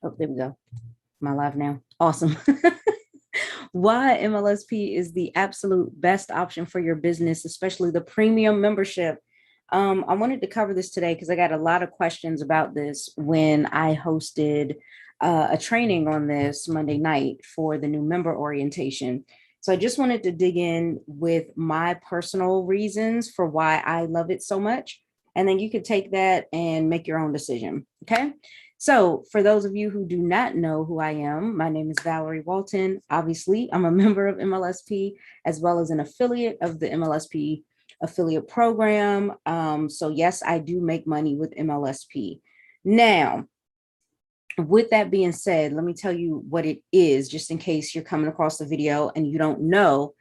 Oh, there we go. Am I live now? Awesome. Why MLSP is the absolute best option for your business, especially the premium membership. I wanted to cover this today because I got a lot of questions about this when I hosted a training on this Monday night for the new member orientation. So I just wanted to dig in with my personal reasons for why I love it so much. And then you could take that and make your own decision. Okay. So for those of you who do not know who I am, my name is Valerie Walton. Obviously, I'm a member of MLSP as well as an affiliate of the MLSP affiliate program. So yes, I do make money with MLSP. Now, with that being said, let me tell you what it is, just in case you're coming across the video and you don't know.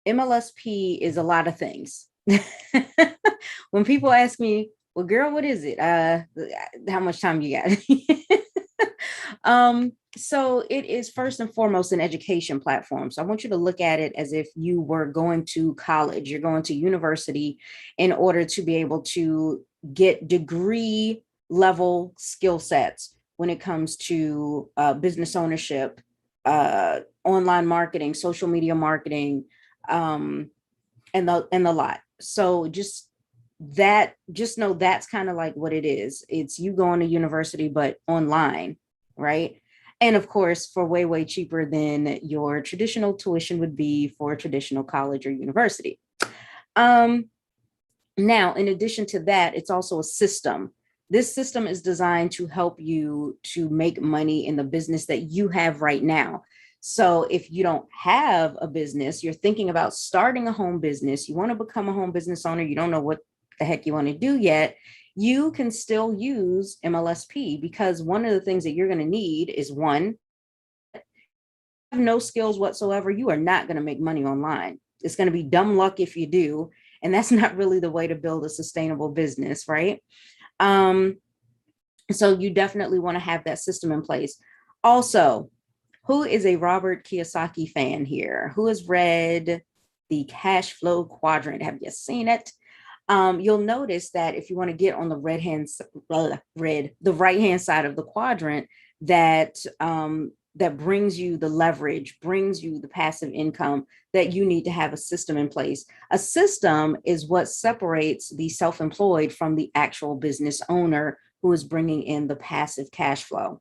MLSP is a lot of things. When people ask me, well, girl, what is it? How much time you got? So it is first and foremost an education platform. So I want you to look at it as if you were going to college, you're going to university in order to be able to get degree level skill sets when it comes to business ownership, online marketing, social media marketing, and the lot. So just know that's kind of like what it is. It's you going to university, but online, right? And of course, for way, way cheaper than your traditional tuition would be for a traditional college or university. Now, in addition to that, it's also a system. This system is designed to help you to make money in the business that you have right now. So if you don't have a business, you're thinking about starting a home business, you want to become a home business owner, you don't know what the heck you want to do yet, you can still use MLSP, because one of the things that you're going to need is, one, have no skills whatsoever, you are not going to make money online. It's going to be dumb luck if you do. And that's not really the way to build a sustainable business, right? So you definitely want to have that system in place. Also, who is a Robert Kiyosaki fan here? Who has read the Cash Flow Quadrant? Have you seen it? You'll notice that if you want to get on the right hand side of the quadrant, that that brings you the leverage, brings you the passive income, that you need to have a system in place. A system is what separates the self-employed from the actual business owner who is bringing in the passive cash flow.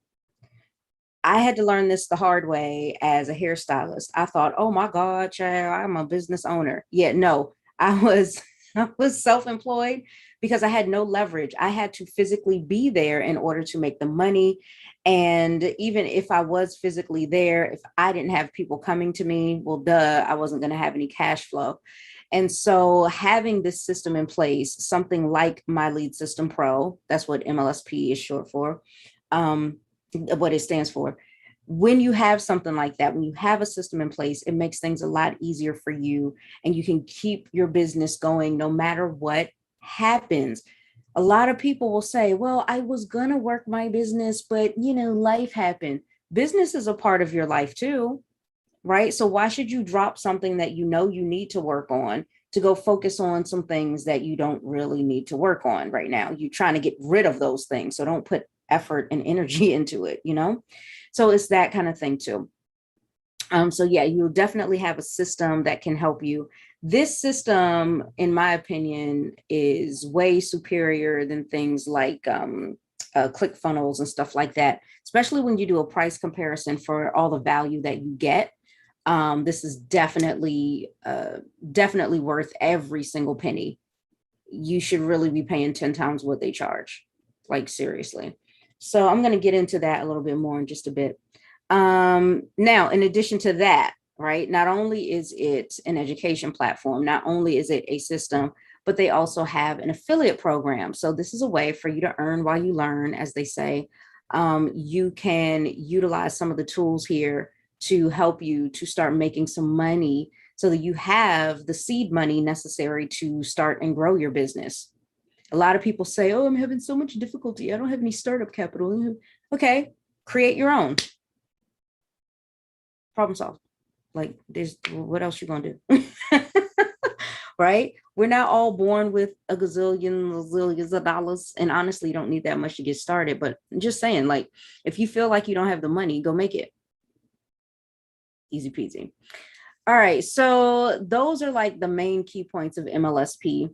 I had to learn this the hard way as a hairstylist. I thought, oh my God, child, I'm a business owner. Yeah, no, I was self-employed because I had no leverage. I had to physically be there in order to make the money. And even if I was physically there, if I didn't have people coming to me, well, duh, I wasn't going to have any cash flow. And so having this system in place, something like My Lead System Pro, that's what MLSP is short for, what it stands for. When you have something like that, when you have a system in place, it makes things a lot easier for you, and you can keep your business going no matter what happens. A lot of people will say, well, I was going to work my business, but life happened. Business is a part of your life too, right? So why should you drop something that you need to work on to go focus on some things that you don't really need to work on right now? You're trying to get rid of those things. So don't put effort and energy into it, So it's that kind of thing too. So yeah, you'll definitely have a system that can help you. This system, in my opinion, is way superior than things like ClickFunnels and stuff like that, especially when you do a price comparison for all the value that you get. This is definitely worth every single penny. You should really be paying 10 times what they charge, like seriously. So I'm going to get into that a little bit more in just a bit. Now, in addition to that, right, not only is it an education platform, not only is it a system, but they also have an affiliate program. So this is a way for you to earn while you learn, as they say. You can utilize some of the tools here to help you to start making some money so that you have the seed money necessary to start and grow your business. A lot of people say, oh, I'm having so much difficulty, I don't have any startup capital. Okay, create your own. Problem solved. Like, there's what else you gonna do? right? We're not all born with a gazillion, zillions of dollars. And honestly, you don't need that much to get started. But I'm just saying, like, if you feel like you don't have the money, go make it. Easy peasy. All right. So those are like the main key points of MLSP.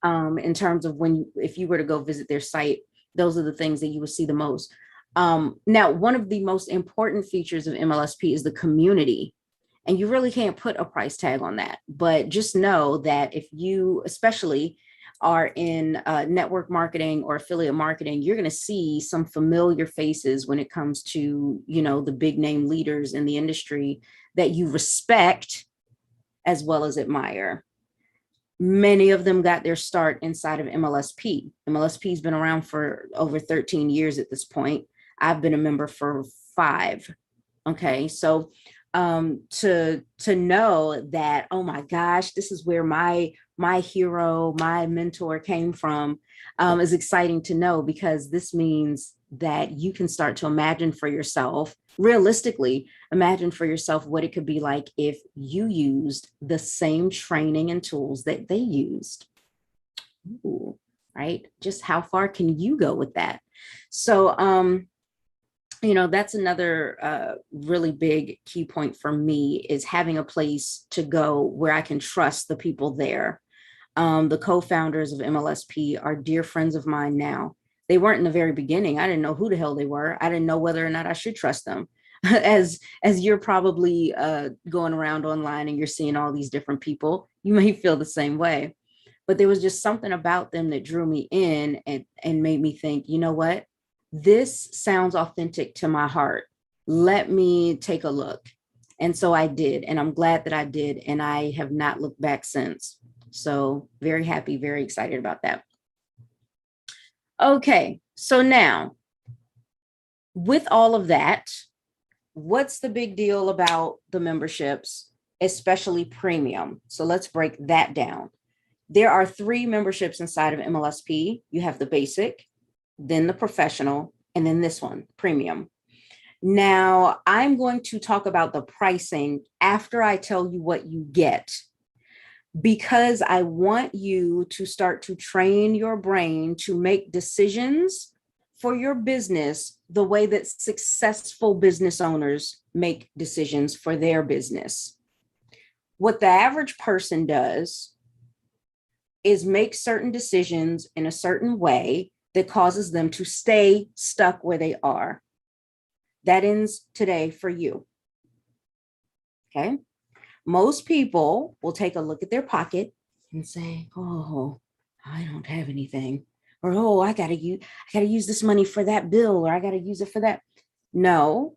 In terms of if you were to go visit their site, those are the things that you would see the most. Now, one of the most important features of MLSP is the community. And you really can't put a price tag on that. But just know that if you especially are in network marketing or affiliate marketing, you're going to see some familiar faces when it comes to, the big name leaders in the industry that you respect as well as admire. Many of them got their start inside of MLSP. MLSP has been around for over 13 years at this point. I've been a member for 5. Okay, so to know that, oh my gosh, this is where my hero, my mentor came from, is exciting to know, because this means that you can start to imagine for yourself, realistically imagine for yourself what it could be like if you used the same training and tools that they used. Ooh, right? Just how far can you go with that? So, that's another really big key point for me, is having a place to go where I can trust the people there. The co-founders of MLSP are dear friends of mine now. They weren't in the very beginning. I didn't know who the hell they were. I didn't know whether or not I should trust them. As you're probably going around online and you're seeing all these different people, you may feel the same way. But there was just something about them that drew me in and made me think, you know what? This sounds authentic to my heart. Let me take a look. And so I did, and I'm glad that I did, and I have not looked back since. So very happy, very excited about that. Okay, so now with all of that, what's the big deal about the memberships, especially premium? So let's break that down. There are 3 memberships inside of MLSP. You have the basic, then the professional, and then this one, premium. Now, I'm going to talk about the pricing after I tell you what you get, because I want you to start to train your brain to make decisions for your business the way that successful business owners make decisions for their business. What the average person does is make certain decisions in a certain way that causes them to stay stuck where they are. That ends today for you. Okay. Most people will take a look at their pocket and say, oh, I don't have anything. Or, oh, I gotta use this money for that bill, or I gotta use it for that. No,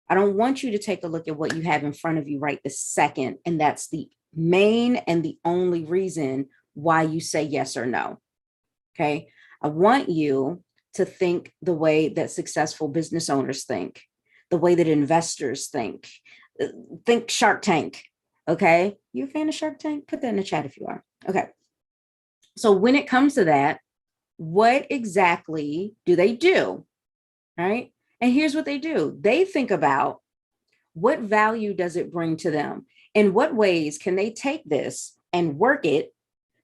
I don't want you to take a look at what you have in front of you right this second. And that's the main and the only reason why you say yes or no. Okay. I want you to think the way that successful business owners think, the way that investors think. Think Shark Tank. Okay. You a fan of Shark Tank? Put that in the chat if you are. Okay. So when it comes to that, what exactly do they do? Right. And here's what they do. They think about, what value does it bring to them? In what ways can they take this and work it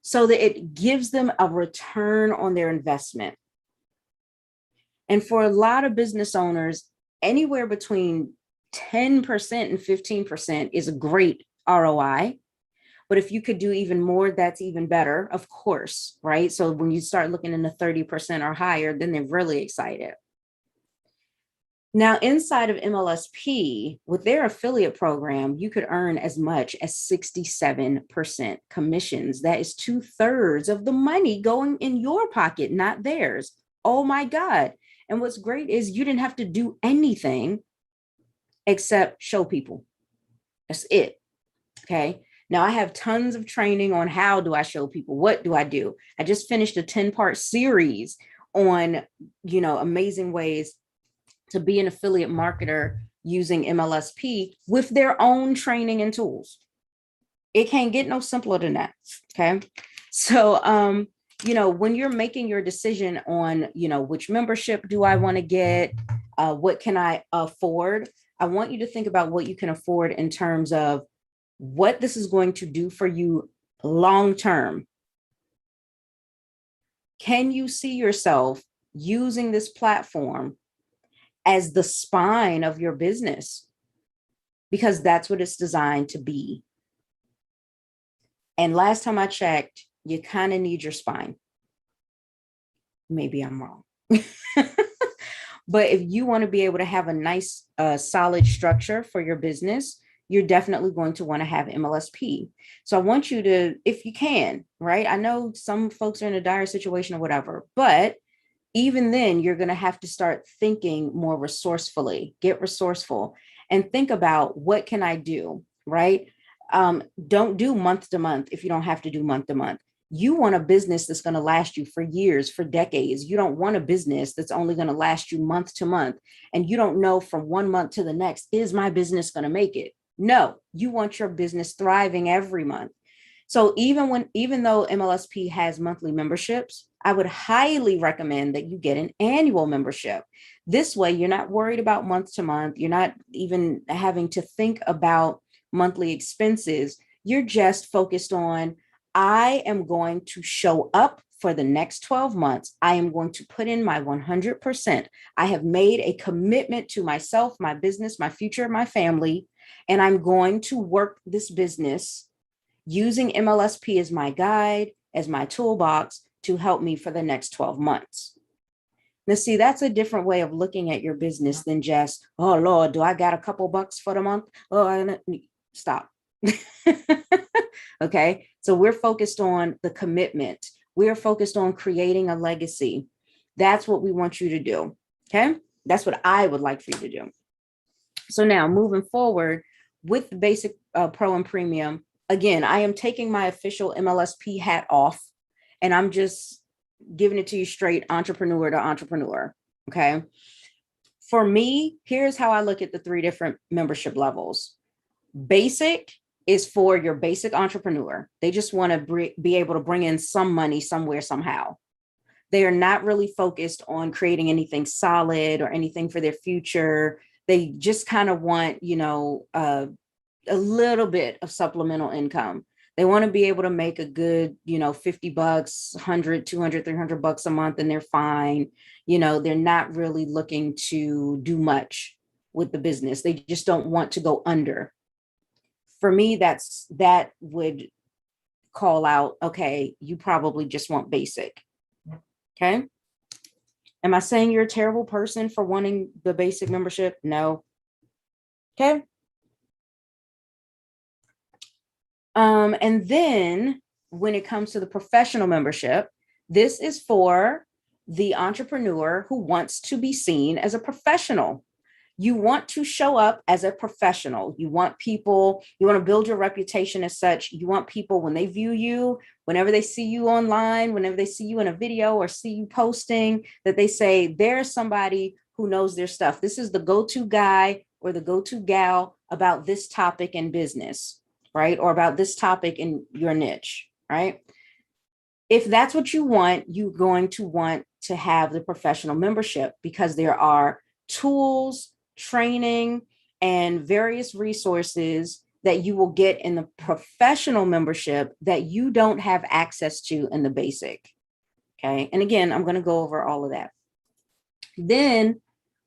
so that it gives them a return on their investment? And for a lot of business owners, anywhere between 10% and 15% is a great ROI. But if you could do even more, that's even better, of course, right? So when you start looking in the 30% or higher, then they're really excited. Now, inside of MLSP, with their affiliate program, you could earn as much as 67% commissions. That is 2/3 of the money going in your pocket, not theirs. Oh my God. And what's great is you didn't have to do anything except show people. That's it. Okay. Now I have tons of training on how do I show people? What do I do? I just finished a 10-part series on, amazing ways to be an affiliate marketer using MLSP with their own training and tools. It can't get no simpler than that. Okay. So, when you're making your decision on, which membership do I want to get? What can I afford? I want you to think about what you can afford in terms of what this is going to do for you long term? Can you see yourself using this platform as the spine of your business? Because that's what it's designed to be. And last time I checked, you kind of need your spine. Maybe I'm wrong. But if you want to be able to have a nice, solid structure for your business, you're definitely going to want to have Mlsp. So I want you to, if you can, right? I know some folks are in a dire situation or whatever, but even then, you're going to have to start thinking more resourcefully, get resourceful, and think about, what can I do, right? Don't do month to month if you don't have to do month to month. You want a business that's going to last you for years, for decades. You don't want a business that's only going to last you month to month. And you don't know from one month to the next, is my business going to make it? No, you want your business thriving every month. So even though Mlsp has monthly memberships, I would highly recommend that you get an annual membership. This way, you're not worried about month to month. You're not even having to think about monthly expenses. You're just focused on, I am going to show up for the next 12 months. I am going to put in my 100%. I have made a commitment to myself, my business, my future, my family, and I'm going to work this business using Mlsp as my guide, as my toolbox to help me for the next 12 months. Now, see, that's a different way of looking at your business than just, oh, Lord, do I got a couple bucks for the month? Oh, stop. Okay. So we're focused on the commitment. We're focused on creating a legacy. That's what we want you to do. Okay. That's what I would like for you to do. So now moving forward with the basic, pro and premium, again, I am taking my official Mlsp hat off and I'm just giving it to you straight, entrepreneur to entrepreneur. Okay. For me, here's how I look at the 3 different membership levels. Basic is for your basic entrepreneur. They just want to be able to bring in some money somewhere, somehow. They are not really focused on creating anything solid or anything for their future. They just kind of want, a little bit of supplemental income. They want to be able to make a good, $50, 100, 200, 300 bucks a month, and they're fine. They're not really looking to do much with the business. They just don't want to go under. For me, that would call out, okay, you probably just want basic. Okay. Am I saying you're a terrible person for wanting the basic membership? No. Okay. And then when it comes to the professional membership, this is for the entrepreneur who wants to be seen as a professional. You want to show up as a professional. You want to build your reputation as such. You want people, when they view you, whenever they see you online, whenever they see you in a video or see you posting, that they say, there's somebody who knows their stuff. This is the go-to guy or the go-to gal about this topic in business, right? Or about this topic in your niche, right? If that's what you want, you're going to want to have the professional membership, because there are tools, training, and various resources that you will get in the professional membership that you don't have access to in the basic. Okay. And again, I'm going to go over all of that. Then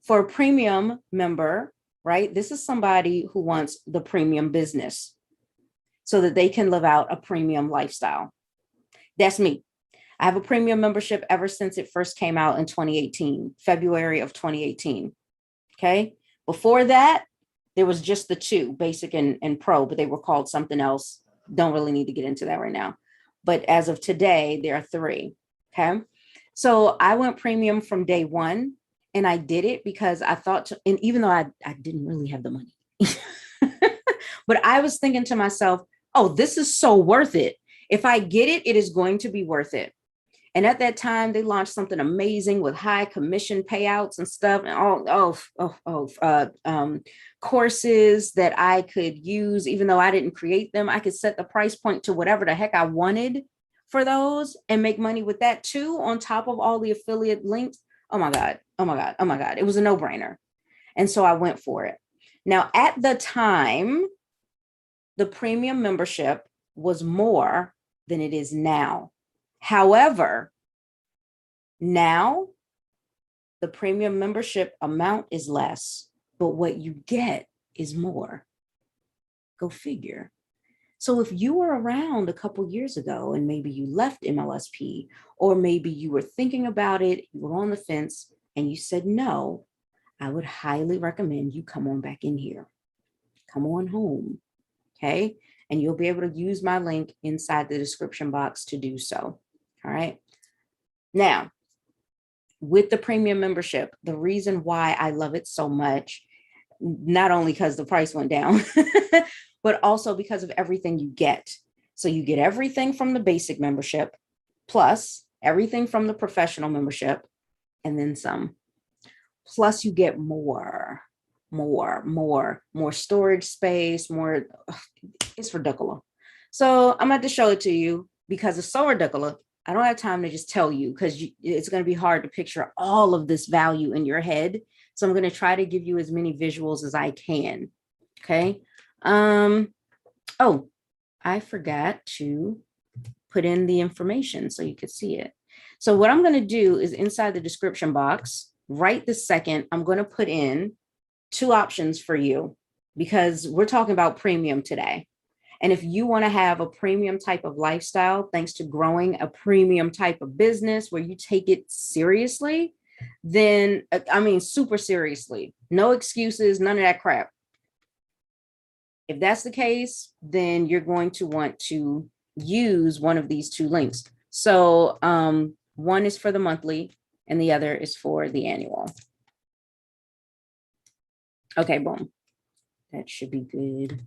for a premium member, right? This is somebody who wants the premium business so that they can live out a premium lifestyle. That's me. I have a premium membership ever since it first came out in 2018, February of 2018. Okay. Before that, there was just the 2, basic and pro, but they were called something else. Don't really need to get into that right now. But as of today, there are 3. Okay. So I went premium from day one, and I did it because I thought, and even though I didn't really have the money, but I was thinking to myself, oh, this is so worth it. If I get it, it is going to be worth it. And at that time, they launched something amazing with high commission payouts and stuff, and courses that I could use, even though I didn't create them. I could set the price point to whatever the heck I wanted for those and make money with that too, on top of all the affiliate links. Oh my God. Oh my God. Oh my God. It was a no-brainer. And so I went for it. Now, at the time, the premium membership was more than it is now. However, now the premium membership amount is less, but what you get is more. Go figure. So if you were around a couple years ago and maybe you left Mlsp, or maybe you were thinking about it, you were on the fence and you said no, I would highly recommend you come on back in here. Come on home. Okay. And you'll be able to use my link inside the description box to do so. All right. Now, with the premium membership, the reason why I love it so much, not only because the price went down, but also because of everything you get. So you get everything from the basic membership, plus everything from the professional membership, and then some. Plus you get more storage space, more. It's ridiculous. So I'm going to show it to you because it's so ridiculous. I don't have time to just tell you because it's going to be hard to picture all of this value in your head. So I'm going to try to give you as many visuals as I can. Okay. Oh, I forgot to put in the information so you could see it. So what I'm going to do is inside the description box, right this second, I'm going to put in 2 options for you because we're talking about premium today. And if you want to have a premium type of lifestyle, thanks to growing a premium type of business where you take it seriously, then, I mean, super seriously, no excuses, none of that crap. If that's the case, then you're going to want to use one of these 2 links. So one is for the monthly and the other is for the annual. Okay, boom. That should be good.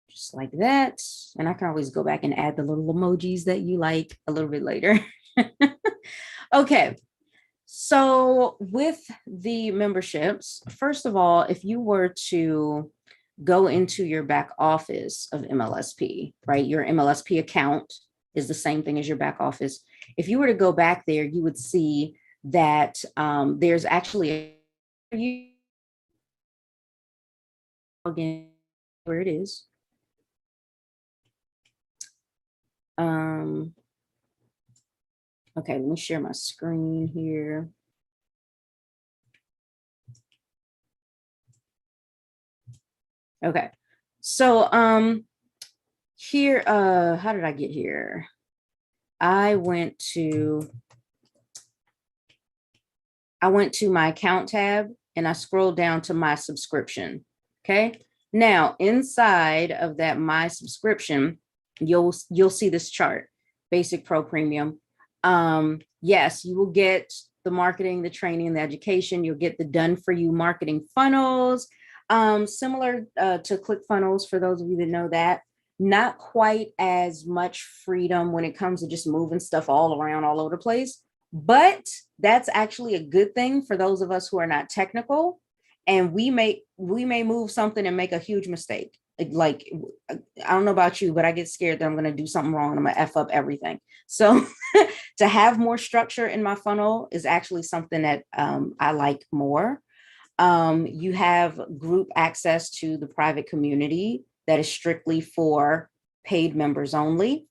Just like that. And I can always go back and add the little emojis that you like a little bit later. Okay. So with the memberships, first of all, if you were to go into your back office of Mlsp, right? Your Mlsp account is the same thing as your back office. If you were to go back there, you would see that there's actually again where it is. Okay, let me share my screen here. Okay, so here, how did I get here? I went to my account tab and I scrolled down to my subscription. Okay, now inside of that my subscription, you'll see this chart, basic, pro, premium. Yes, you will get the marketing, the training, the education. You'll get the done for you marketing funnels, similar to ClickFunnels for those of you that know that. Not quite as much freedom when it comes to just moving stuff all around all over the place, but that's actually a good thing for those of us who are not technical. And we may move something and make a huge mistake. Like, I don't know about you, but I get scared that I'm going to do something wrong and I'm going to F up everything. So to have more structure in my funnel is actually something that I like more. You have group access to the private community that is strictly for paid members only.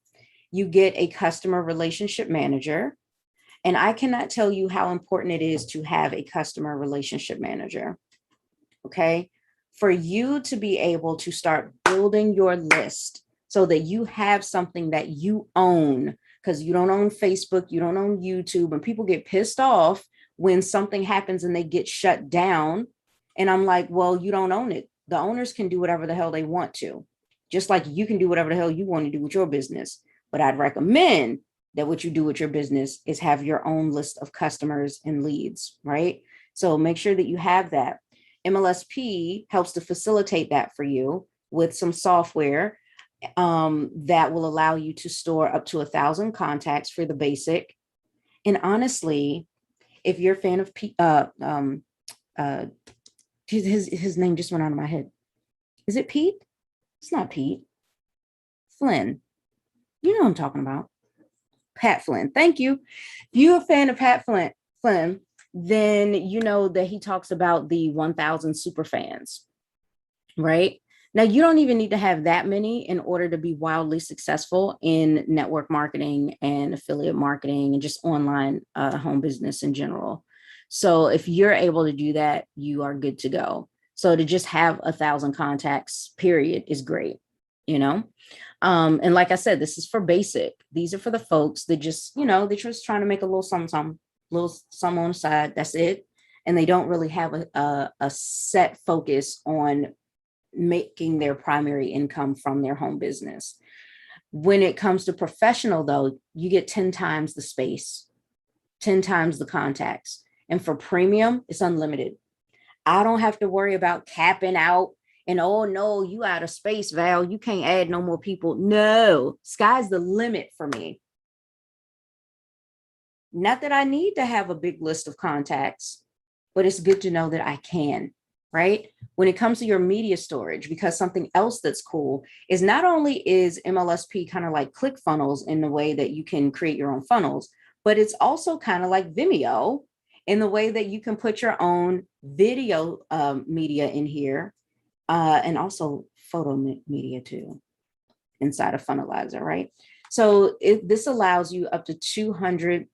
You get a customer relationship manager. And I cannot tell you how important it is to have a customer relationship manager. Okay. For you to be able to start building your list so that you have something that you own, because you don't own Facebook, you don't own YouTube, and people get pissed off when something happens and they get shut down. And I'm like, well, you don't own it. The owners can do whatever the hell they want to, just like you can do whatever the hell you want to do with your business. But I'd recommend that what you do with your business is have your own list of customers and leads, right? So make sure that you have that. Mlsp helps to facilitate that for you with some software that will allow you to store up to 1,000 contacts for the basic. And honestly, if you're a fan of his name just went out of my head. Is it Pete? It's not Pete. Flynn. You know what I'm talking about. Pat Flynn. Thank you. If you're a fan of Pat Flynn, then you know that he talks about the 1,000 super fans, right? Now, you don't even need to have that many in order to be wildly successful in network marketing and affiliate marketing and just online home business in general. So if you're able to do that, you are good to go. So to just have 1,000 contacts, period, is great, you know? And like I said, this is for basic. These are for the folks that just, they're just trying to make a little something, little something on the side. That's it. And they don't really have a set focus on making their primary income from their home business. When it comes to professional, though, you get 10 times the space, 10 times the contacts. And for premium, it's unlimited. I don't have to worry about capping out and, oh no, you out of space, Val. You can't add no more people. No, sky's the limit for me. Not that I need to have a big list of contacts, but it's good to know that I can. Right? When it comes to your media storage, because something else that's cool is not only is Mlsp kind of like ClickFunnels in the way that you can create your own funnels, but it's also kind of like Vimeo in the way that you can put your own video media in here and also photo media too inside of Funnelizer, right? So this allows you up to 200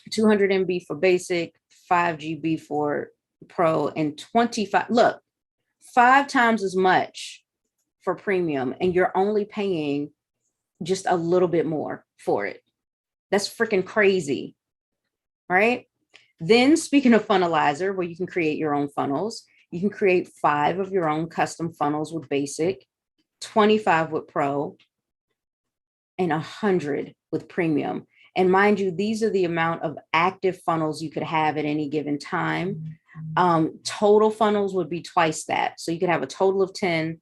MB for basic, 5 GB for Pro, and 25, look, 5 times as much for premium, and you're only paying just a little bit more for it. That's freaking crazy, right? Then speaking of Funnelizer, where you can create your own funnels, you can create 5 of your own custom funnels with basic, 25 with Pro, and 100 with premium. And mind you, these are the amount of active funnels you could have at any given time. Total funnels would be twice that. So you could have a total of 10,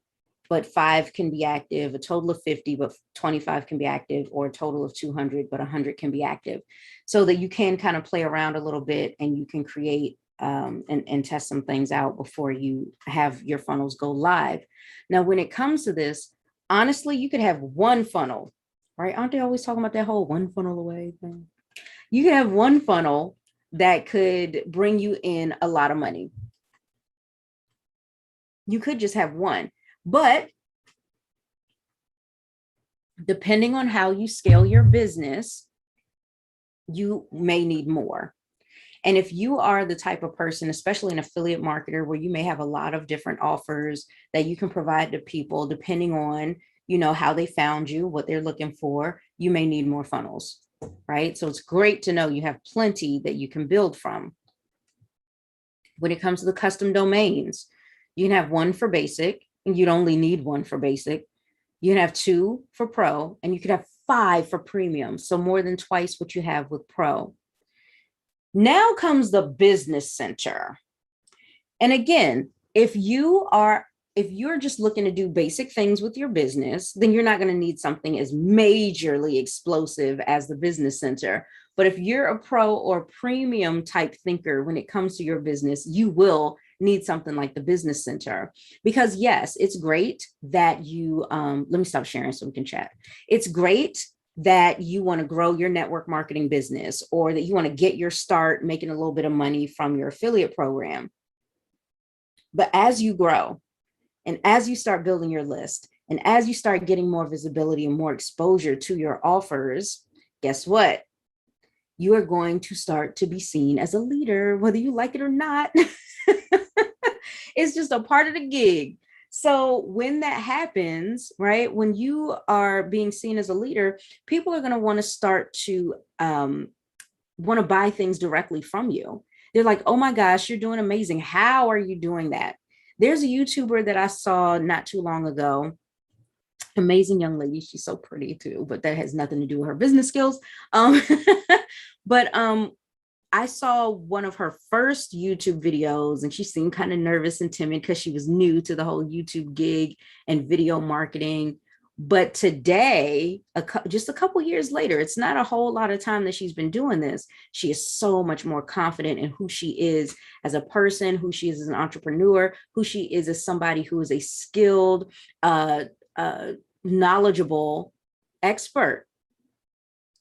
but 5 can be active, a total of 50, but 25 can be active, or a total of 200, but 100 can be active. So that you can kind of play around a little bit and you can create and test some things out before you have your funnels go live. Now, when it comes to this, honestly, you could have one funnel, right? Aren't they always talking about that whole one funnel away thing? You could have one funnel that could bring you in a lot of money. You could just have one, but depending on how you scale your business, you may need more. And if you are the type of person, especially an affiliate marketer, where you may have a lot of different offers that you can provide to people, depending on, how they found you, what they're looking for, you may need more funnels, right? So it's great to know you have plenty that you can build from. When it comes to the custom domains, you can have one for basic, and you'd only need one for basic. You can have 2 for Pro, and you could have 5 for premium. So more than twice what you have with Pro. Now comes the business center. And again, if you're just looking to do basic things with your business, then you're not going to need something as majorly explosive as the business center. But if you're a pro or premium type thinker when it comes to your business, you will need something like the business center. Because yes, it's great that you, let me stop sharing so we can chat. It's great that you want to grow your network marketing business, or that you want to get your start making a little bit of money from your affiliate program. But as you grow, and as you start building your list, and as you start getting more visibility and more exposure to your offers, guess what? You are going to start to be seen as a leader, whether you like it or not. It's just a part of the gig. So when that happens, right, when you are being seen as a leader, people are going to want to start to want to buy things directly from you. They're like, oh my gosh, you're doing amazing. How are you doing that? There's a YouTuber that I saw not too long ago. Amazing young lady. She's so pretty too, but that has nothing to do with her business skills. But I saw one of her first YouTube videos, and she seemed kind of nervous and timid because she was new to the whole YouTube gig and video marketing. But today, just a couple years later, it's not a whole lot of time that she's been doing this. She is so much more confident in who she is as a person, who she is as an entrepreneur, who she is as somebody who is a skilled, knowledgeable expert.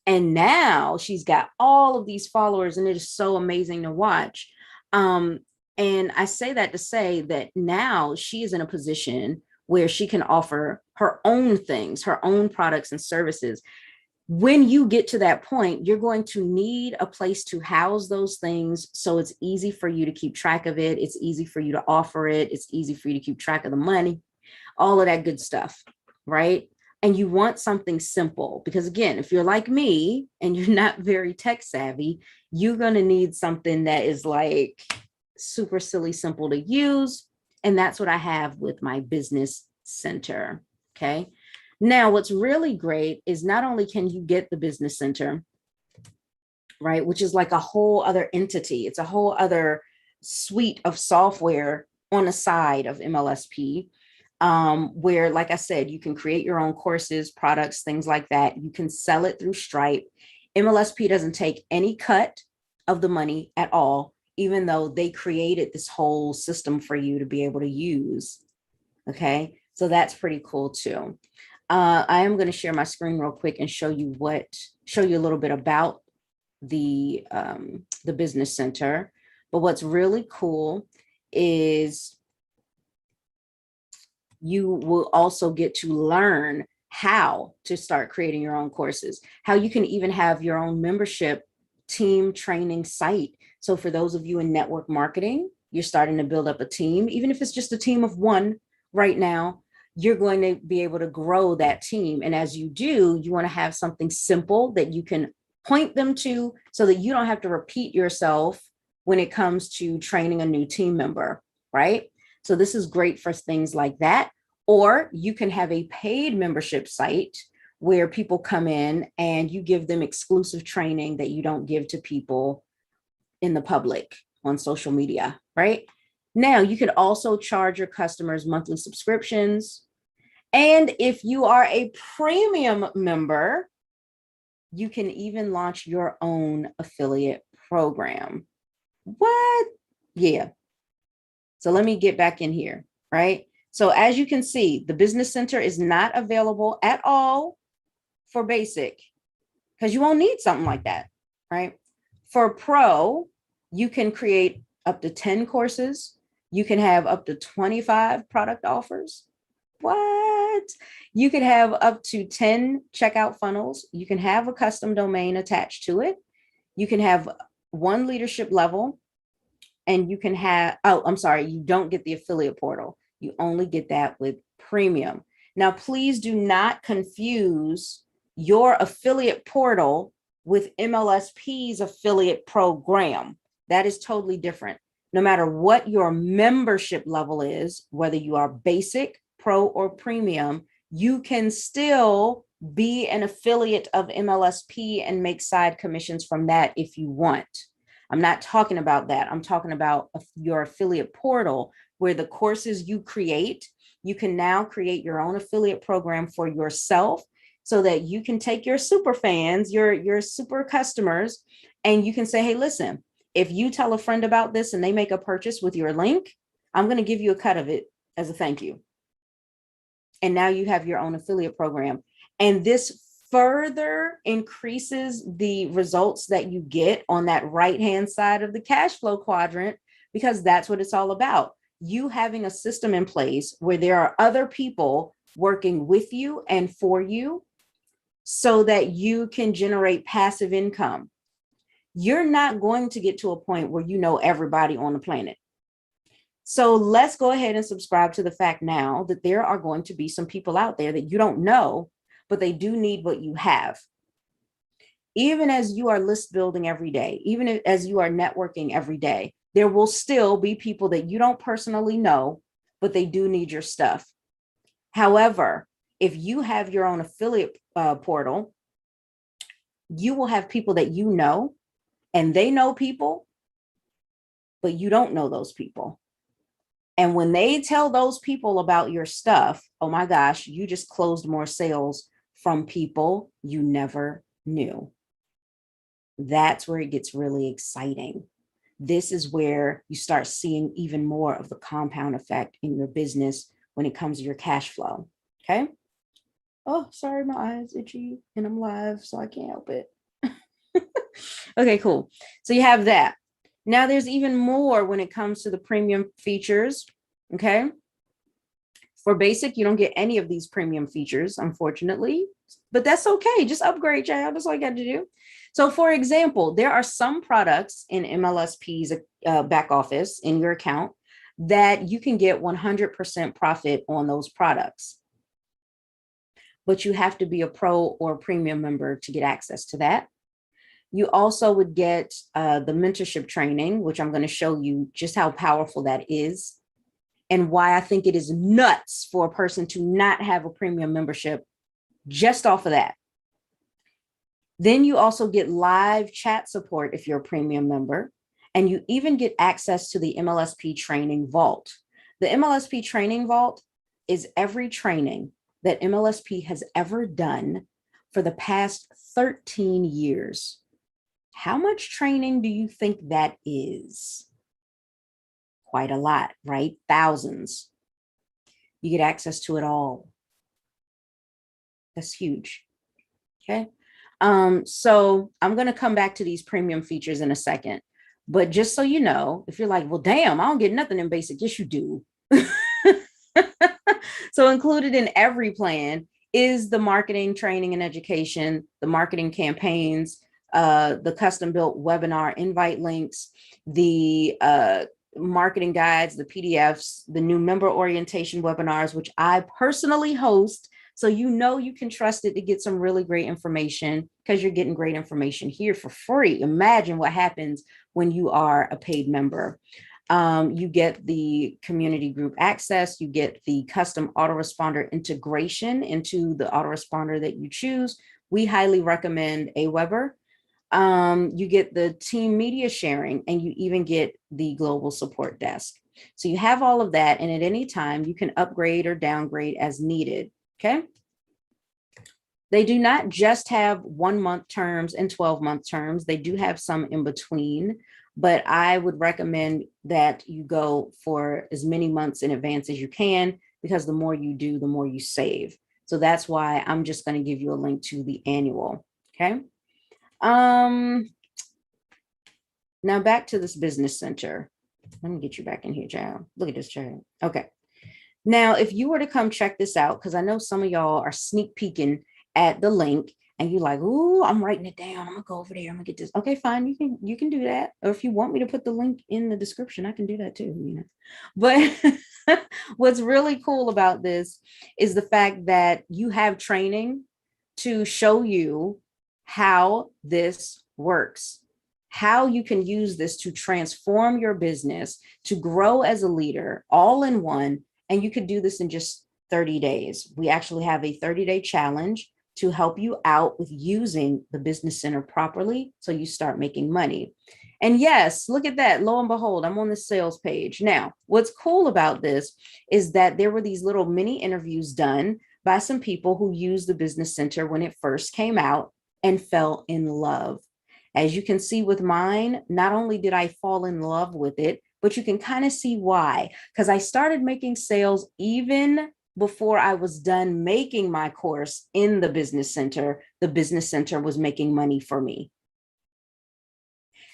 And now she's got all of these followers, and it is so amazing to watch. And I say that to say that now she is in a position where she can offer her own things, her own products and services. When you get to that point, you're going to need a place to house those things. So it's easy for you to keep track of it. It's easy for you to offer it. It's easy for you to keep track of the money, all of that good stuff, right? And you want something simple, because again, if you're like me and you're not very tech savvy, you're going to need something that is like super silly simple to use. And that's what I have with my business center. Okay. Now, what's really great is not only can you get the business center, right, which is like a whole other entity, it's a whole other suite of software on the side of Mlsp, where, like I said, you can create your own courses, products, things like that. You can sell it through Stripe. Mlsp doesn't take any cut of the money at all, even though they created this whole system for you to be able to use. Okay, so that's pretty cool too. I am going to share my screen real quick and show you a little bit about the business center. But what's really cool is you will also get to learn how to start creating your own courses, how you can even have your own membership team training site. So for those of you in network marketing, you're starting to build up a team, even if it's just a team of one right now, you're going to be able to grow that team. And as you do, you want to have something simple that you can point them to so that you don't have to repeat yourself when it comes to training a new team member, right? So this is great for things like that. Or you can have a paid membership site where people come in and you give them exclusive training that you don't give to people in the public on social media, right? Now, you could also charge your customers monthly subscriptions. And if you are a premium member, you can even launch your own affiliate program. What? Yeah. So let me get back in here, right? So as you can see, the business center is not available at all for basic, because you won't need something like that, right? For pro, you can create up to 10 courses. You can have up to 25 product offers. What? You could have up to 10 checkout funnels. You can have a custom domain attached to it. You can have one leadership level, and you can have, oh, I'm sorry, you don't get the affiliate portal. You only get that with premium. Now, please do not confuse your affiliate portal with Mlsp's affiliate program. That is totally different. No matter what your membership level is, whether you are basic, pro, or premium, you can still be an affiliate of Mlsp and make side commissions from that if you want. I'm not talking about that. I'm talking about your affiliate portal, where the courses you create, you can now create your own affiliate program for yourself so that you can take your super fans, your super customers, and you can say, hey, listen, if you tell a friend about this and they make a purchase with your link, I'm going to give you a cut of it as a thank you. And now you have your own affiliate program. And this further increases the results that you get on that right-hand side of the cash flow quadrant, because that's what it's all about. You having a system in place where there are other people working with you and for you so that you can generate passive income. You're not going to get to a point where you know everybody on the planet. So let's go ahead and subscribe to the fact now that there are going to be some people out there that you don't know, but they do need what you have. Even as you are list building every day, even as you are networking every day, there will still be people that you don't personally know, but they do need your stuff. However, if you have your own affiliate portal, you will have people that you know, and they know people, but you don't know those people. And when they tell those people about your stuff, oh my gosh, you just closed more sales from people you never knew. That's where it gets really exciting. This is where you start seeing even more of the compound effect in your business when it comes to your cash flow. Okay. Oh, sorry, my eyes itchy and I'm live, so I can't help it. Okay, cool. So you have that. Now there's even more when it comes to the premium features. Okay. For basic, you don't get any of these premium features, unfortunately, but that's okay. Just upgrade, child. That's all you got to do. So for example, there are some products in MLSP's back office in your account that you can get 100% profit on those products. But you have to be a pro or premium member to get access to that. You also would get the mentorship training, which I'm going to show you just how powerful that is and why I think it is nuts for a person to not have a premium membership just off of that. Then you also get live chat support if you're a premium member, and you even get access to the MLSP training vault. The MLSP training vault is every training that MLSP has ever done for the past 13 years. How much training do you think that is? Quite a lot, right? Thousands. You get access to it all. That's huge. Okay. So I'm going to come back to these premium features in a second, but just so you know, if you're like, well, damn, I don't get nothing in basic. Yes, you do. So included in every plan is the marketing, training, and education, the marketing campaigns, the custom built webinar invite links, the marketing guides, the PDFs, the new member orientation webinars, which I personally host. So you know you can trust it to get some really great information because you're getting great information here for free. Imagine what happens when you are a paid member. You get the community group access, you get the custom autoresponder integration into the autoresponder that you choose. We highly recommend Aweber. You get the team media sharing, and you even get the global support desk. So you have all of that, and at any time you can upgrade or downgrade as needed. Okay. They do not just have 1 month terms and 12-month terms. They do have some in between, but I would recommend that you go for as many months in advance as you can, because the more you do, the more you save. So that's why I'm just going to give you a link to the annual. Okay. Now back to this business center. Let me get you back in here, child. Look at this, child. Okay. Now, if you were to come check this out, because I know some of y'all are sneak peeking at the link and you're like, ooh, I'm writing it down. I'm gonna go over there. I'm gonna get this. Okay, fine. You can do that. Or if you want me to put the link in the description, I can do that too. You know. But what's really cool about this is the fact that you have training to show you how this works, how you can use this to transform your business, to grow as a leader, all in one. And you could do this in just 30 days. We actually have a 30-day challenge to help you out with using the business center properly so you start making money. And yes, look at that. Lo and behold, I'm on the sales page. Now, what's cool about this is that there were these little mini interviews done by some people who used the business center when it first came out and fell in love. As you can see with mine, not only did I fall in love with it, but you can kind of see why, because I started making sales even before I was done making my course in the business center. The business center was making money for me.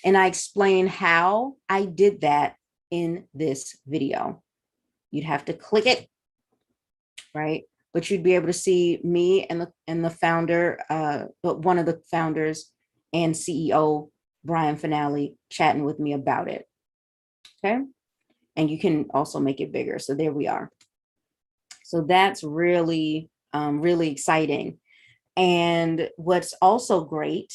And I explain how I did that in this video. You'd have to click it, right? But you'd be able to see me and the founder, one of the founders and CEO, Brian Finale, chatting with me about it. Okay. And you can also make it bigger. So there we are. So that's really, really exciting. And what's also great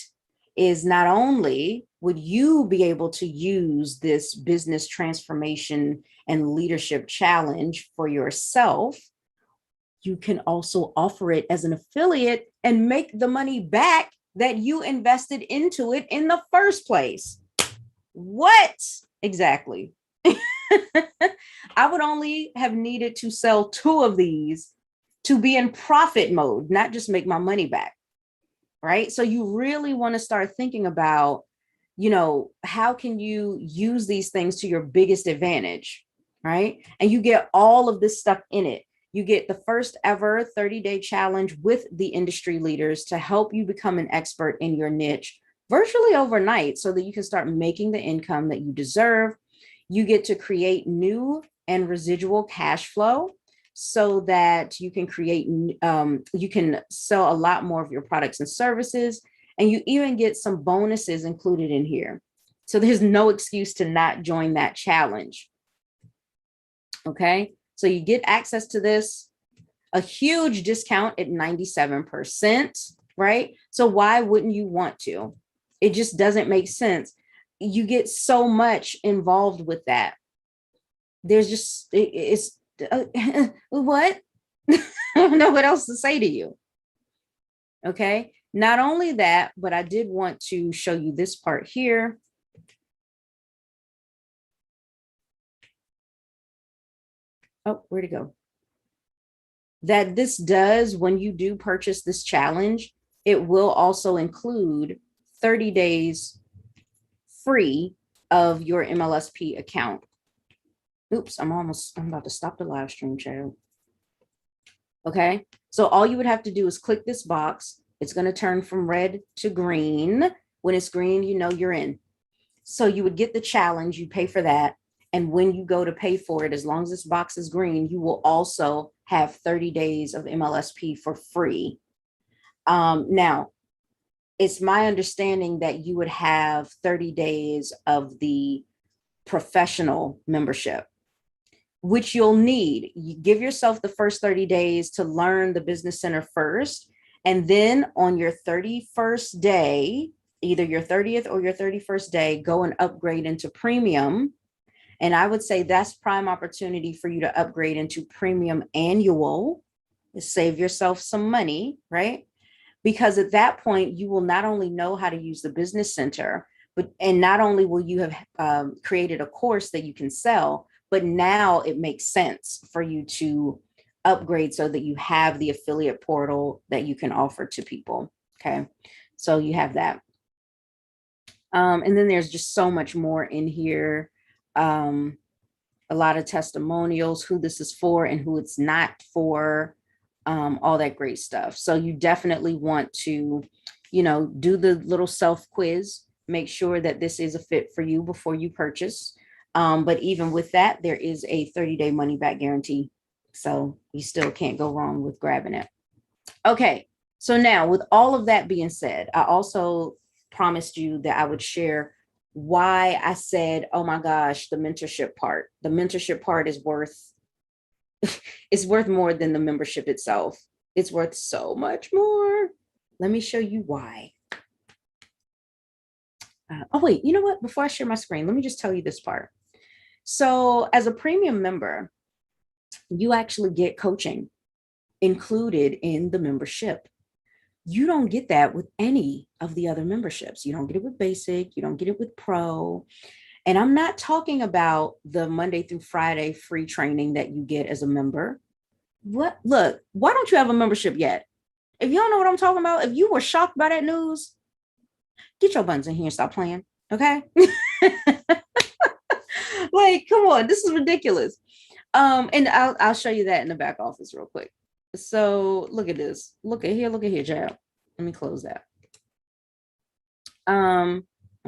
is not only would you be able to use this business transformation and leadership challenge for yourself, you can also offer it as an affiliate and make the money back that you invested into it in the first place. What? Exactly. I would only have needed to sell 2 of these to be in profit mode, not just make my money back. Right. So you really want to start thinking about, you know, how can you use these things to your biggest advantage? Right. And you get all of this stuff in it. You get the first ever 30-day challenge with the industry leaders to help you become an expert in your niche virtually overnight so that you can start making the income that you deserve. You get to create new and residual cash flow so that you can create, you can sell a lot more of your products and services, and you even get some bonuses included in here. So there's no excuse to not join that challenge. Okay, so you get access to this, a huge discount at 97%, right? So why wouldn't you want to? It just doesn't make sense. You get so much involved with that. There's just, it's, what? I don't know what else to say to you. Okay, not only that, but I did want to show you this part here. Oh, where'd it go? That this does, when you do purchase this challenge, it will also include 30 days free of your Mlsp account. Oops, I'm about to stop the live stream, child. Okay, so all you would have to do is click this box. It's going to turn from red to green. When it's green, you know you're in. So you would get the challenge, you pay for that. And when you go to pay for it, as long as this box is green, you will also have 30 days of Mlsp for free. Now, it's my understanding that you would have 30 days of the professional membership, which you'll need. You give yourself the first 30 days to learn the Business Center first. And then on your 31st day, either your 30th or your 31st day, go and upgrade into premium. And I would say that's prime opportunity for you to upgrade into premium annual, save yourself some money, right? Because at that point, you will not only know how to use the Business Center, and not only will you have created a course that you can sell, but now it makes sense for you to upgrade so that you have the affiliate portal that you can offer to people. Okay, so you have that. And then there's just so much more in here. A lot of testimonials, who this is for and who it's not for, all that great stuff. So you definitely want to, do the little self quiz, make sure that this is a fit for you before you purchase. But even with that, there is a 30-day money back guarantee. So you still can't go wrong with grabbing it. Okay, so now with all of that being said, I also promised you that I would share why I said, oh my gosh, the mentorship part. The mentorship part is worth, it's worth more than the membership itself. It's worth so much more. Let me show you why. Oh, wait, you know what? Before I share my screen, let me just tell you this part. So as a premium member, you actually get coaching included in the membership. You don't get that with any of the other memberships. You don't get it with basic, you don't get it with pro. And I'm not talking about the Monday through Friday free training that you get as a member. What? Look, why don't you have a membership yet? If you don't know what I'm talking about, if you were shocked by that news, get your buns in here and stop playing. Okay. Like, come on, this is ridiculous. And I'll show you that in the back office real quick. So look at this. Look at here, child. Let me close that. I'll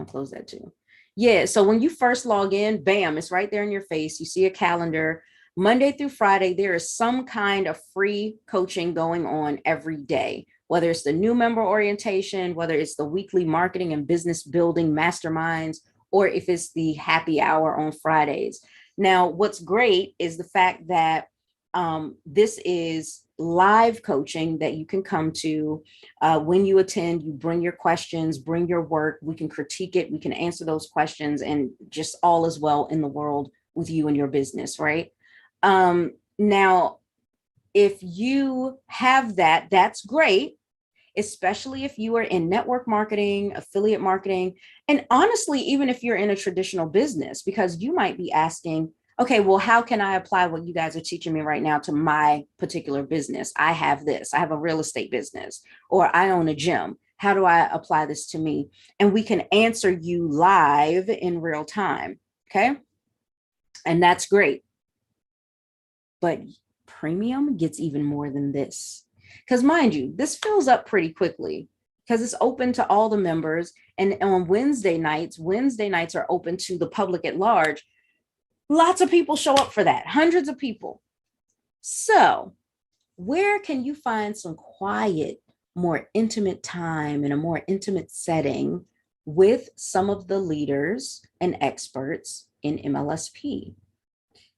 close that too. Yeah, so when you first log in, bam, it's right there in your face. You see a calendar. Monday through Friday, there is some kind of free coaching going on every day, whether it's the new member orientation, whether it's the weekly marketing and business building masterminds, or if it's the happy hour on Fridays. Now, what's great is the fact that this is live coaching that you can come to. When you attend, you bring your questions, bring your work, we can critique it, we can answer those questions, and just all is well in the world with you and your business, right? Now, if you have that, that's great, especially if you are in network marketing, affiliate marketing, and honestly, even if you're in a traditional business, because you might be asking, okay, well, how can I apply what you guys are teaching me right now to my particular business? I have this, I have a real estate business, or I own a gym. How do I apply this to me? And we can answer you live in real time, okay? And that's great. But premium gets even more than this. Because mind you, this fills up pretty quickly because it's open to all the members. And on Wednesday nights are open to the public at large. Lots of people show up for that, hundreds of people. So where can you find some quiet, more intimate time in a more intimate setting with some of the leaders and experts in MLSP?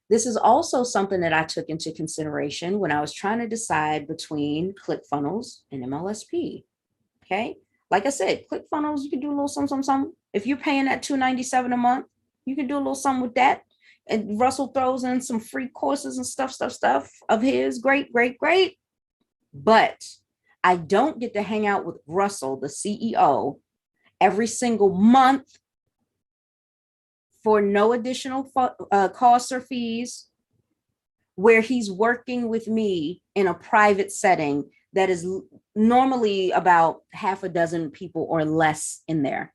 This is also something that I took into consideration when I was trying to decide between ClickFunnels and MLSP. Okay. Like I said, ClickFunnels, you can do a little something. If you're paying that $297 a month, you can do a little something with that. And Russell throws in some free courses and stuff of his. Great, great, great. But I don't get to hang out with Russell, the CEO, every single month for no additional costs or fees, where he's working with me in a private setting that is normally about half a dozen people or less in there,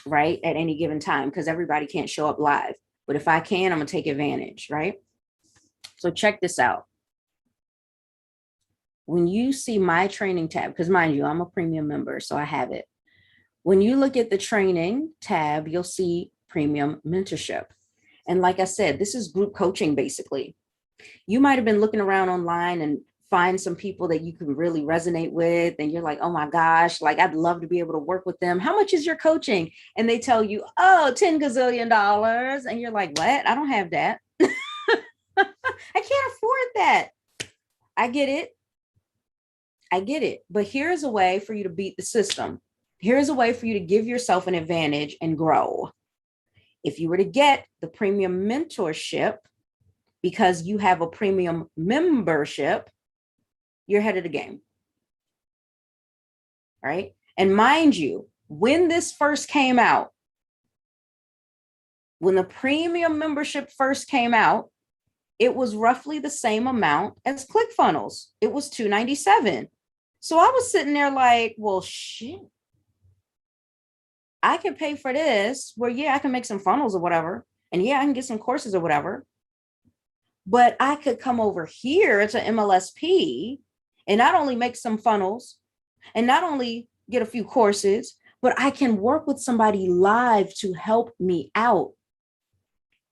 right, at any given time, because everybody can't show up live. But if I can, I'm going to take advantage, right? So check this out. When you see my training tab, because mind you, I'm a premium member, so I have it. When you look at the training tab, you'll see premium mentorship. And like I said, this is group coaching, basically. You might have been looking around online and find some people that you can really resonate with. And you're like, oh my gosh, like I'd love to be able to work with them. How much is your coaching? And they tell you, oh, $10 gazillion. And you're like, what? I don't have that. I can't afford that. I get it. But here's a way for you to beat the system. Here's a way for you to give yourself an advantage and grow. If you were to get the premium mentorship, because you have a premium membership, you're ahead of the game. Right? And mind you, when this first came out, when the premium membership first came out, it was roughly the same amount as ClickFunnels. It was $297. So I was sitting there like, well, shit, I can pay for this. Well, yeah, I can make some funnels or whatever. And yeah, I can get some courses or whatever. But I could come over here to Mlsp and not only make some funnels and not only get a few courses, but I can work with somebody live to help me out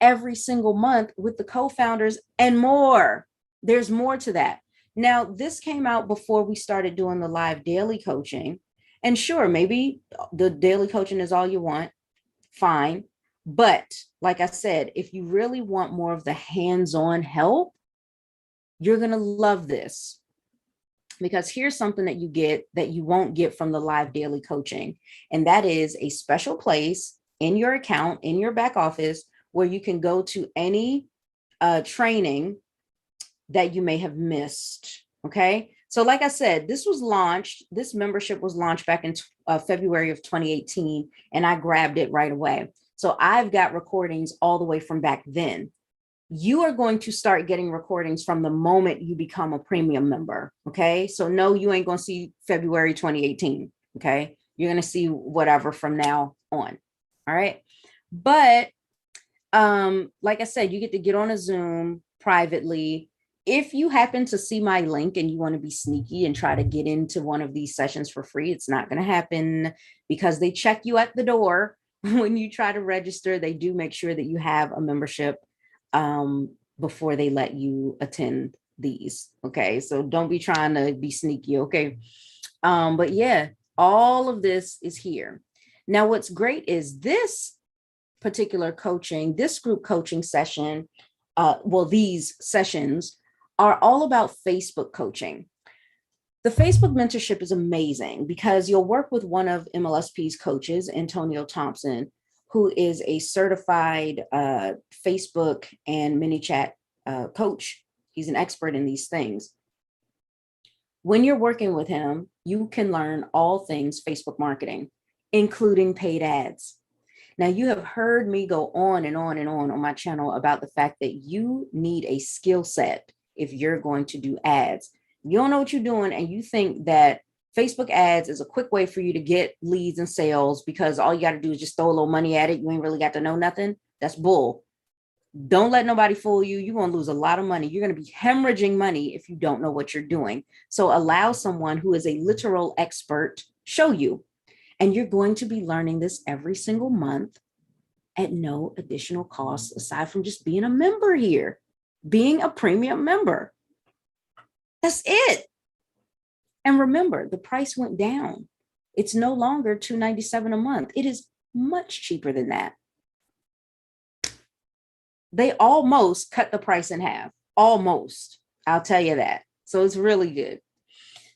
every single month with the co-founders and more. There's more to that. Now, this came out before we started doing the live daily coaching. And sure, maybe the daily coaching is all you want. Fine. But like I said, if you really want more of the hands-on help, you're going to love this. Because here's something that you get that you won't get from the live daily coaching. And that is a special place in your account, in your back office, where you can go to any training that you may have missed. Okay. So like I said, this membership was launched back in February of 2018, and I grabbed it right away. So I've got recordings all the way from back then. You are going to start getting recordings from the moment you become a premium member. Okay. So no, you ain't going to see February 2018. Okay. You're going to see whatever from now on. All right. But like I said, you get to get on a Zoom privately. If you happen to see my link and you want to be sneaky and try to get into one of these sessions for free, it's not going to happen, because they check you at the door when you try to register. They do make sure that you have a membership before they let you attend these. Okay. So don't be trying to be sneaky. Okay. But yeah, all of this is here. Now, what's great is this particular coaching, this group coaching session, these sessions are all about Facebook coaching. The Facebook mentorship is amazing because you'll work with one of Mlsp's coaches, Antonio Thompson, who is a certified Facebook and ManyChat coach. He's an expert in these things. When you're working with him, you can learn all things Facebook marketing, including paid ads. Now, you have heard me go on and on and on my channel about the fact that you need a skill set if you're going to do ads. You don't know what you're doing, and you think that Facebook ads is a quick way for you to get leads and sales because all you got to do is just throw a little money at it. You ain't really got to know nothing. That's bull. Don't let nobody fool you. You're going to lose a lot of money. You're going to be hemorrhaging money if you don't know what you're doing. So allow someone who is a literal expert show you. And you're going to be learning this every single month at no additional cost aside from just being a member here. being a premium member. That's it. And remember, the price went down. It's no longer $297 a month. It is much cheaper than that. They almost cut the price in half. Almost. I'll tell you that. So it's really good.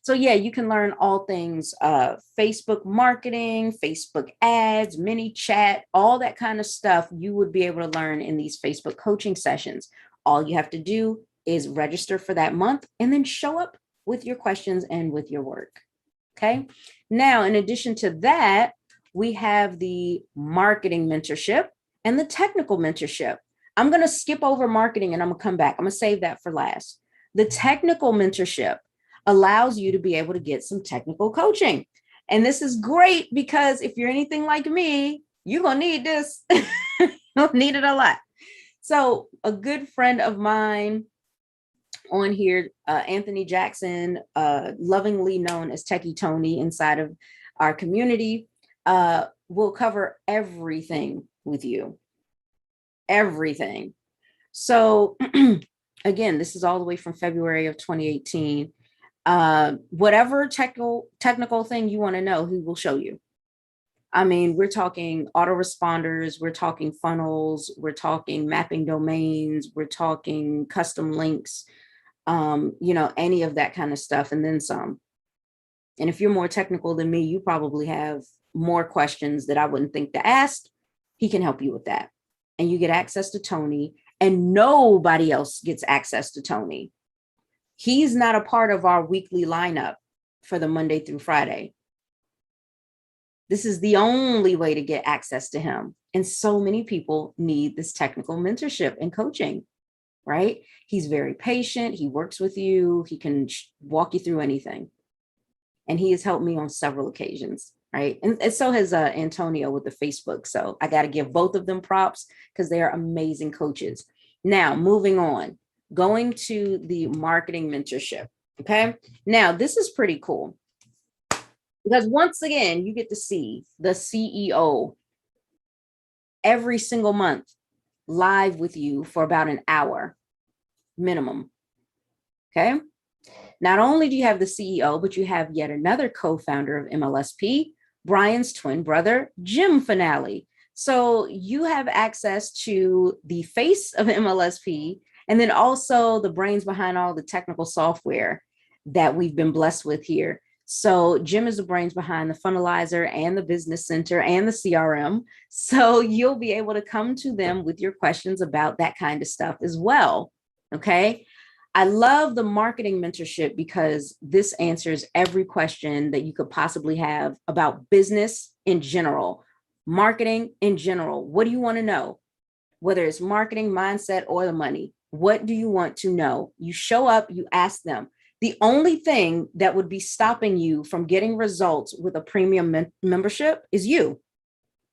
So yeah, you can learn all things Facebook marketing, Facebook ads, mini chat, all that kind of stuff you would be able to learn in these Facebook coaching sessions. All you have to do is register for that month and then show up with your questions and with your work. Okay. Now, in addition to that, we have the marketing mentorship and the technical mentorship. I'm going to skip over marketing and I'm going to come back. I'm going to save that for last. The technical mentorship allows you to be able to get some technical coaching. And this is great because if you're anything like me, you're going to need this. You'll need it a lot. So a good friend of mine on here, Anthony Jackson, lovingly known as Techie Tony inside of our community, will cover everything with you. Everything. So again, this is all the way from February of 2018. Whatever technical thing you want to know, he will show you. I mean, we're talking autoresponders, we're talking funnels, we're talking mapping domains, we're talking custom links, any of that kind of stuff, and then some. And if you're more technical than me, you probably have more questions that I wouldn't think to ask. He can help you with that. And you get access to Tony, and nobody else gets access to Tony. He's not a part of our weekly lineup for the Monday through Friday. This is the only way to get access to him. And so many people need this technical mentorship and coaching, right? He's very patient. He works with you. He can walk you through anything. And he has helped me on several occasions, right? And so has Antonio with the Facebook. So I got to give both of them props because they are amazing coaches. Now, moving on, going to the marketing mentorship. Okay. Now, this is pretty cool because once again, you get to see the CEO every single month live with you for about an hour minimum. Okay. Not only do you have the CEO, but you have yet another co-founder of Mlsp, Brian's twin brother, Jim Finale. So you have access to the face of Mlsp and then also the brains behind all the technical software that we've been blessed with here. So Jim is the brains behind the funnelizer and the business center and the CRM. So you'll be able to come to them with your questions about that kind of stuff as well. Okay. I love the marketing mentorship because this answers every question that you could possibly have about business in general, marketing in general. What do you want to know? Whether it's marketing, mindset, or the money, what do you want to know? You show up, you ask them. The only thing that would be stopping you from getting results with a premium membership is you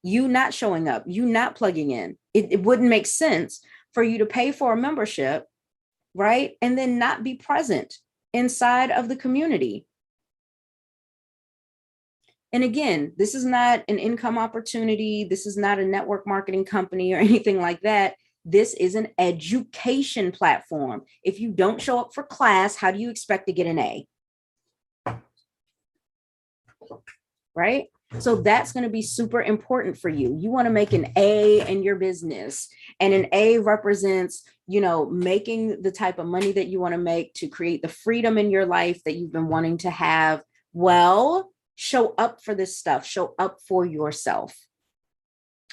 not showing up, you not plugging in. It wouldn't make sense for you to pay for a membership, right? And then not be present inside of the community. And again, this is not an income opportunity. This is not a network marketing company or anything like that. This is an education platform. If you don't show up for class, how do you expect to get an A? Right? So that's going to be super important for you. You want to make an A in your business, and an A represents, making the type of money that you want to make to create the freedom in your life that you've been wanting to have. Well, show up for this stuff. Show up for yourself.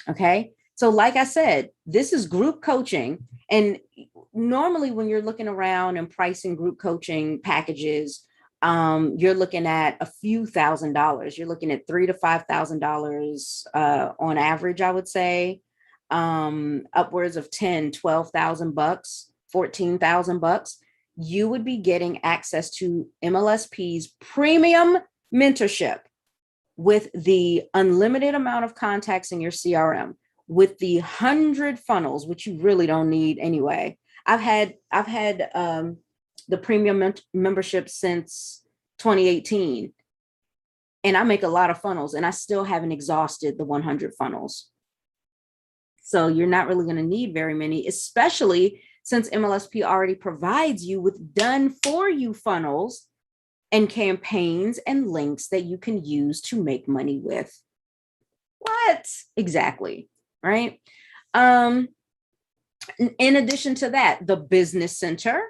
Okay. So like I said, this is group coaching. And normally when you're looking around and pricing group coaching packages, you're looking at a few $1,000s. You're looking at $3,000 to $5,000 on average, I would say, upwards of 10, 12,000 bucks, 14,000 bucks. You would be getting access to Mlsp's premium mentorship with the unlimited amount of contacts in your CRM, with the 100 funnels, which you really don't need anyway. I've had the premium membership since 2018. And I make a lot of funnels and I still haven't exhausted the 100 funnels. So you're not really going to need very many, especially since MLSP already provides you with done for you funnels and campaigns and links that you can use to make money with. What? Exactly, right? In addition to that, the Business Center,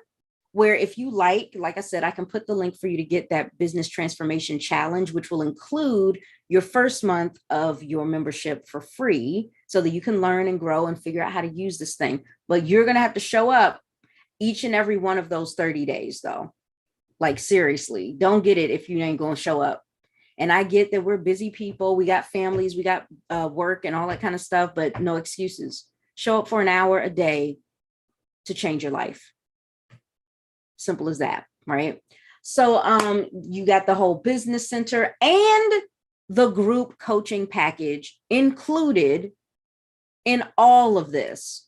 where if you like I said, I can put the link for you to get that business transformation challenge, which will include your first month of your membership for free so that you can learn and grow and figure out how to use this thing. But you're going to have to show up each and every one of those 30 days though. Like seriously, don't get it if you ain't going to show up. And I get that we're busy people. We got families, we got work and all that kind of stuff, but no excuses. Show up for an hour a day to change your life. Simple as that, right? So you got the whole Business Center and the group coaching package included in all of this,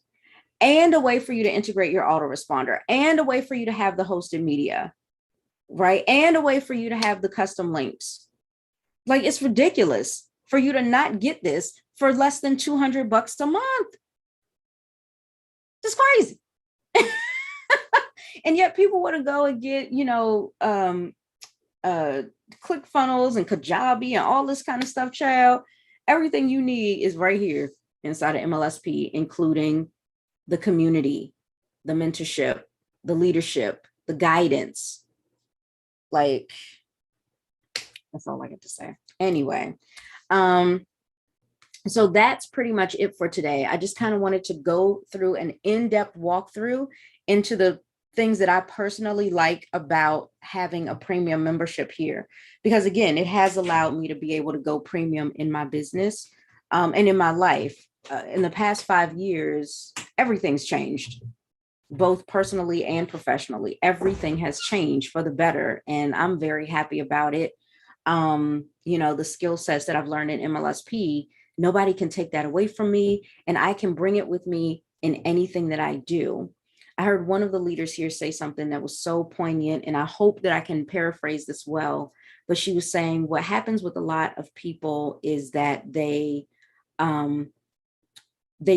and a way for you to integrate your autoresponder, and a way for you to have the hosted media, right? And a way for you to have the custom links. Like, it's ridiculous for you to not get this for less than $200 a month. It's crazy. And yet people want to go and get, ClickFunnels and Kajabi and all this kind of stuff, child. Everything you need is right here inside of MLSP, including the community, the mentorship, the leadership, the guidance. Like, that's all I get to say. Anyway, so that's pretty much it for today. I just kind of wanted to go through an in-depth walkthrough into the things that I personally like about having a premium membership here, because again, it has allowed me to be able to go premium in my business and in my life. In the past 5 years, everything's changed, both personally and professionally. Everything has changed for the better, and I'm very happy about it. The skill sets that I've learned in MLSP, nobody can take that away from me, and I can bring it with me in anything that I do. I heard one of the leaders here say something that was so poignant, and I hope that I can paraphrase this well, but she was saying what happens with a lot of people is that they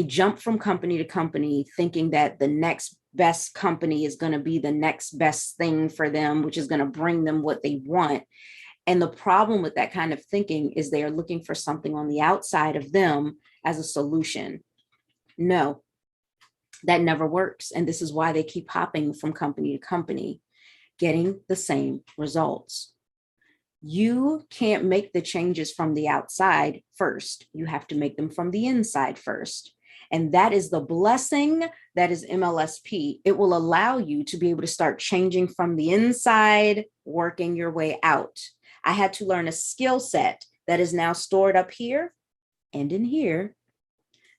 jump from company to company thinking that the next best company is going to be the next best thing for them, which is going to bring them what they want. And the problem with that kind of thinking is they are looking for something on the outside of them as a solution. No, that never works. And this is why they keep hopping from company to company, getting the same results. You can't make the changes from the outside first. You have to make them from the inside first. And that is the blessing that is MLSP. It will allow you to be able to start changing from the inside, working your way out. I had to learn a skill set that is now stored up here and in here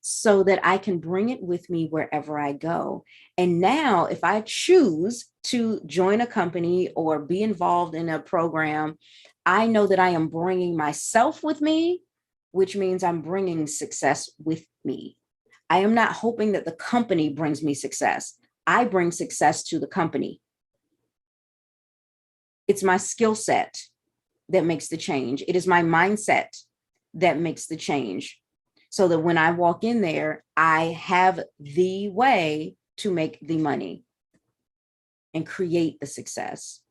so that I can bring it with me wherever I go. And now if I choose to join a company or be involved in a program, I know that I am bringing myself with me, which means I'm bringing success with me. I am not hoping that the company brings me success. I bring success to the company. It's my skill set that makes the change. It is my mindset that makes the change, so that when I walk in there, I have the way to make the money and create the success,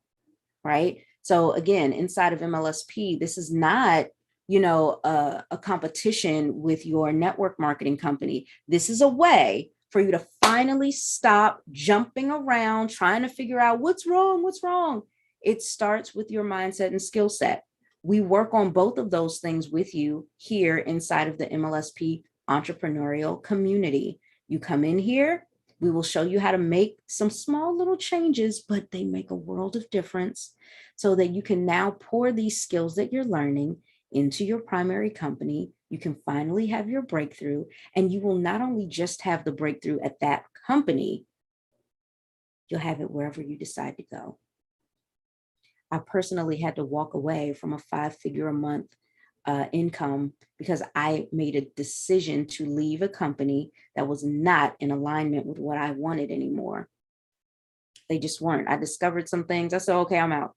right? So again, inside of MLSP, this is not, a competition with your network marketing company. This is a way for you to finally stop jumping around, trying to figure out what's wrong. It starts with your mindset and skill set. We work on both of those things with you here inside of the MLSP entrepreneurial community. You come in here, we will show you how to make some small little changes, but they make a world of difference so that you can now pour these skills that you're learning into your primary company. You can finally have your breakthrough, and you will not only just have the breakthrough at that company, you'll have it wherever you decide to go. I personally had to walk away from a 5-figure a month income because I made a decision to leave a company that was not in alignment with what I wanted anymore. They just weren't. I discovered some things. I said, okay, I'm out.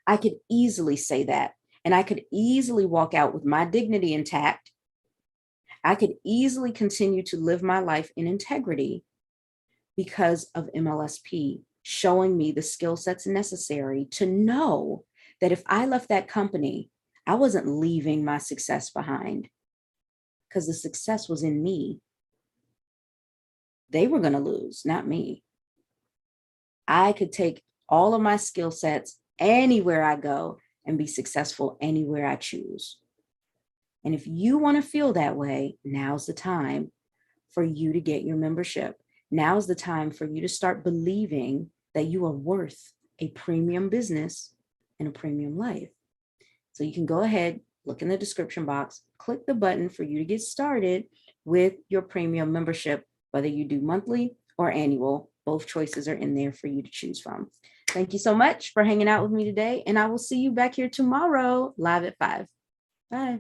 I could easily say that. And I could easily walk out with my dignity intact. I could easily continue to live my life in integrity, because of MLSP showing me the skill sets necessary to know that if I left that company, I wasn't leaving my success behind, because the success was in me. They were going to lose, not me. I could take all of my skill sets anywhere I go and be successful anywhere I choose. And if you want to feel that way, now's the time for you to get your membership. Now's the time for you to start believing that you are worth a premium business and a premium life. So you can go ahead, look in the description box, click the button for you to get started with your premium membership, whether you do monthly or annual. Both choices are in there for you to choose from. Thank you so much for hanging out with me today, and I will see you back here tomorrow live at 5. Bye.